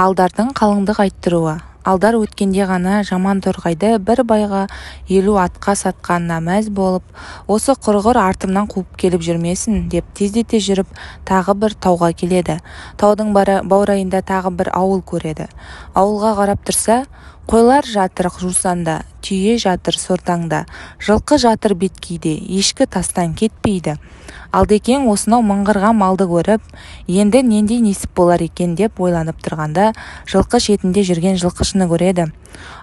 Алдардың қалыңдық айттыруы. Алдар өткенде ғана жаман торғайды бір байға 50 атқа сатқанына мәз болып, осы құрғыр артымнан қуып келіп жүрмесін деп тездете жүріп тағы бір тауға келеді. Таудың баурайында тағы бір ауыл көреді. Ауылға қарап тұрса, қойлар жатыр жусанда, түйе жатыр сортаңда, жылқы жатыр беткейде, ешкі тастан кетпейді. Алдекең осынау мыңғырған малды көріп, енді нендей несіп болар екен деп ойланып тұрғанда, жылқы шетінде жүрген жылқышыны көреді.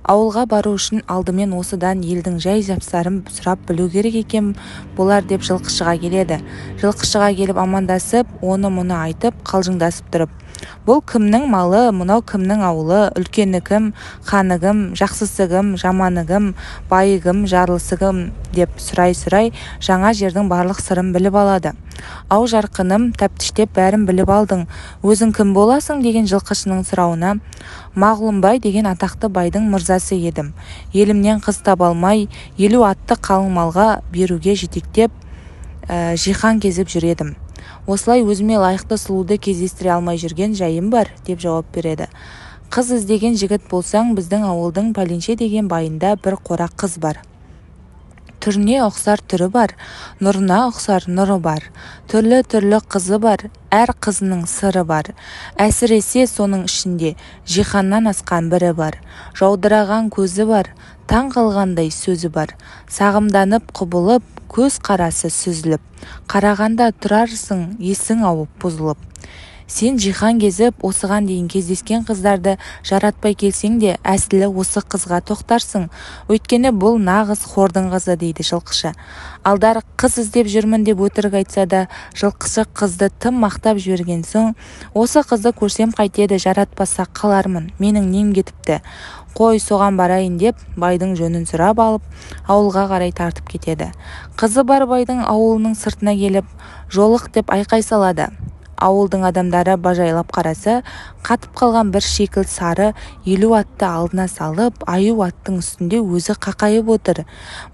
Ауылға бару үшін алдымен осыдан елдің жай жапсарын сұрап білу керек екен болар деп жылқышыға келеді. Жылқышыға келіп амандасып, оны-мұны айтып, қалжыңдасып тұрып, бұл кімнің малы, мынау кімнің ауылы, үлкені кім, ханы кім, жақсысы кім, жаманы кім, байы кім, жарлысы кім деп сұрай-сұрай жаңа жердің барлық сырын біліп алады. Ау жарқыным, тәптіштеп бәрін біліп алдың, өзің кім боласың деген жылқышының сұрауына, Мағлұмбай деген атақты байдың мырзасы едім. Елімнен қыз таба алмай, 50 атты қалың малға беруге жетектеп, жихан кезіп жүредім. Осылай өзіме лайықты сұлуды кездестіре алмай жүрген жайым бар, деп жауап береді. Қыз іздеген жігіт болсаң, біздің ауылдың пәленше деген байында бір қора қыз бар. Түріне ұқсар түрі бар, нұрына ұқсар нұры бар, түрлі-түрлі қызы бар, әр қызының сыры бар. Әсіресе соның ішінде жиһаннан асқан бірі бар. Жаудыраған көзі бар, таң қалғандай сөзі бар. Сағымданып құбылып, көз қарасы сүзіліп, қарағанда тұрарсың, есің ауып бұзылып. Сен жихан кезіп, осыған дейін кездескен қыздарды жаратпай келсең де, әсілі осы қызға тоқтарсың. Өйткені бұл нағыз хордың қызы, дейді жылқышы. Алдар қыз іздеп жүрмін деп өтірік айтса да, жылқышы қызды тым мақтап жіберген соң, осы қызды көрсем қайтеді, жаратпаса қалармын, менің нем кетіпті. Қой соған барайын деп, байдың жөнін сұрап алып, ауылға қарай тартып кетеді. Қызы бар байдың ауылының сыртына келіп, жолық деп айқай салады. Ауылдың адамдары бажайлап қараса, қатып қалған бір шекіл сары 50 атты алдына салып, аю аттың үстінде өзі қақайып отыр.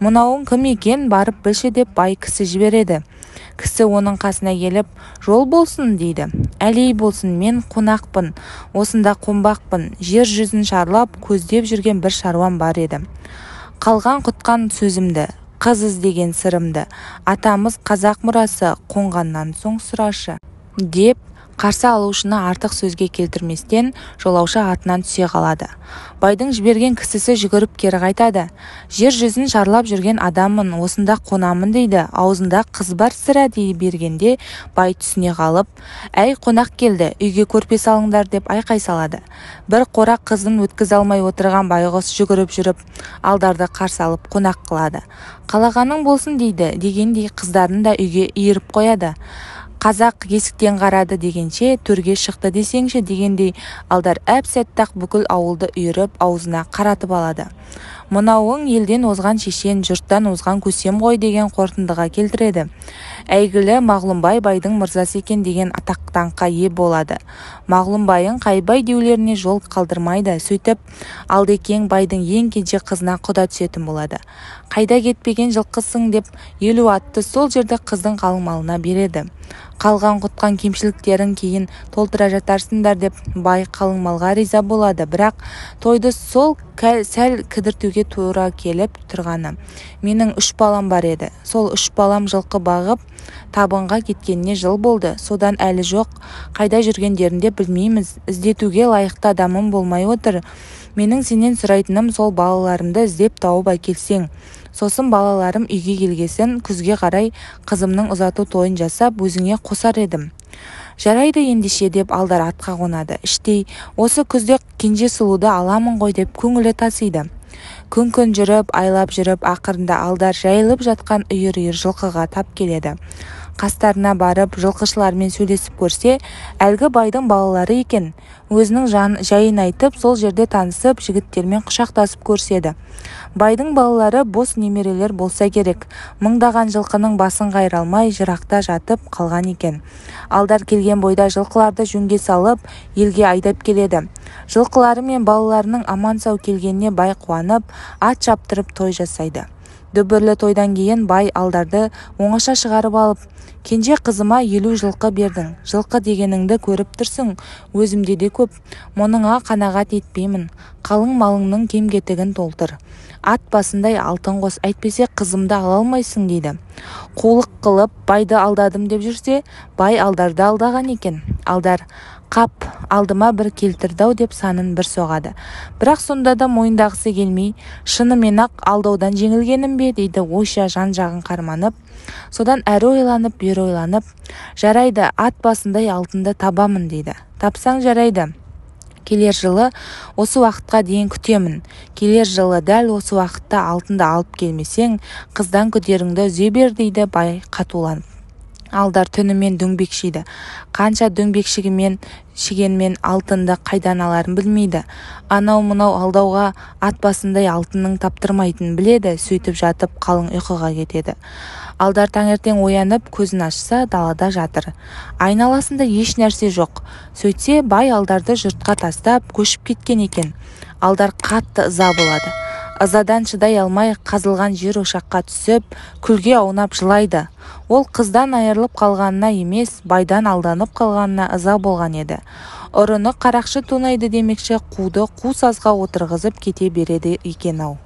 Мынауың кім екен, барып білші деп бай кісі жібереді. Кісі оның қасына келіп, жол болсын дейді. Әлей болсын, мен қонақпын, осында қонбақпын, жер жүзін шарлап, көздеп жүрген бір шаруам бар еді. Қалған құтқан сөзімді, қыз іздеген сырымды, атамыз қазақ мұрасы, қонғаннан соң сұрашы деп қарсы алушыны артық сөзге келтірместен жолаушы атынан түсе қалады. Байдың жіберген кісісі жүгіріп кері қайтады. Жер жүзін шарлап жүрген адаммын, осында қонамын дейді, аузында қыз бар сірә дей бергенде бай түсіне қалып, әй қонақ келді, үйге көрпе салыңдар деп айқай салады. Бір қора қызын өткізе алмай отырған байғұс жүгіріп жүріп, алдарды қарсы алып қонақ қылады. Қалағаның болсын дейді, дегендей қыздарын да үйге иіріп қояды. Қазақ есіктен қарады дегенше, төрге шықты десеңші дегендей, алдар әп-сәттақ бүкіл ауылды үйіріп, аузына қаратып алады. Мынауың елден озған шешен, жұрттан озған көсем ғой деген қорытындыға келтіреді. Әйгілі Мағлұмбай байдың мырзасы екен деген атақ-даңққа ие болады. Мағлұмбайың қайбай деулеріне жол қалдырмайды. Сөйтіп, Алдекең байдың ең кенже қызына құда түсетін болады. Қайда кетпеген жылқысың деп 50 атты сол жерде қыздың қалың малына береді. Қалған құтқан кемшіліктерін кейін толтыра жатарсыңдар деп бай қалың малға риза болады. Бірақ тойды сол сәл кідіртуге тура келіп тұрғаны. Менің 3 балам бар еді. Сол 3 балам жылқы бағып табынға кеткеніне жыл болды. Содан әлі жоқ. Қайда жүргендерінде білмейміз. Іздетуге лайықты адамым болмай отыр. Менің сенен сұрайтыным сол балаларымды іздеп тауып әкелсең. Сосын балаларым үйге келгесін, күзге қарай қызымның ұзату тойын жасап, өзіңе қосар едім. Жарайды ендеше деп алдар атқа қонады. Іштей, осы күзде кенже сұлуды аламын ғой деп көңілі тасиды. Күн жүріп, айлап жүріп, ақырында алдар жайылып жатқан үйір-үйір жылқыға тап келеді. Қастарына барып, жылқышылармен сөйлесіп көрсе, әлгі байдың балалары екен. Өзінің жайын айтып, сол жерде танысып, жігіттермен құшақтасып көрседі. Байдың балалары бос немерелер болса керек. Мыңдаған жылқының басын қайыра алмай, жырақта жатып қалған екен. Алдар келген бойда жылқыларды жөнге салып, елге айдап келеді. Жылқылары мен балаларының аман сау келгеніне бай қуанып, ат шаптырып той жасайды. Дүбірлі тойдан кейін бай алдарды оңаша шығарып алып, кенже қызыма 50 жылқы бердің. Жылқы дегеніңді көріп тұрсың, өзімде де көп. Мұныңа қанағат етпеймін. Қалың малыңның кем-кетігін толтыр. Ат басындай алтын қос, әйтпесе қызымды ала алмайсың дейді. Қулық қылып байды алдадым деп жүрсе, бай алдарды алдаған екен. Алдар қап алдыма бір келтірді-ау деп санын бір соғады. Бірақ сонда да мойындағысы келмей, шынымен-ақ алдаудан жеңілгенім бе дейді ойша жан-жағын қарманып. Содан әрі ойланып, бері ойланып, жарайды, ат басындай алтынды табамын дейді. Тапсаң жарайды. Келер жылы осы уақытқа дейін күтемін. Келер жылы дәл осы уақытта алтынды алып келмесең, қыздан күдеріңді үзе бер дейді бай қатуланып. Алдар түнімен дөңбекшиді. Қанша дөңбекшігенмен алтынды қайдан аларын білмейді. Анау-мынау алдауға ат басындай алтынның таптырмайтынын біледі. Сөйтіп жатып қалың ұйқыға кетеді. Алдар таңертең оянып көзін ашса, далада жатыр. Айналасында еш нәрсе жоқ. Сөйтсе бай алдарды жұртқа тастап көшіп кеткен екен. Алдар қатты ыза болады. Ызадан шыдай алмай қазылған жер ошаққа түсіп, күлге аунап жылайды. Ол қыздан айырылып қалғанына емес, байдан алданып қалғанына ыза болған еді. Ұрыны қарақшы тонайды демекші, қуды қу сазға отырғызып кете береді екен-ау.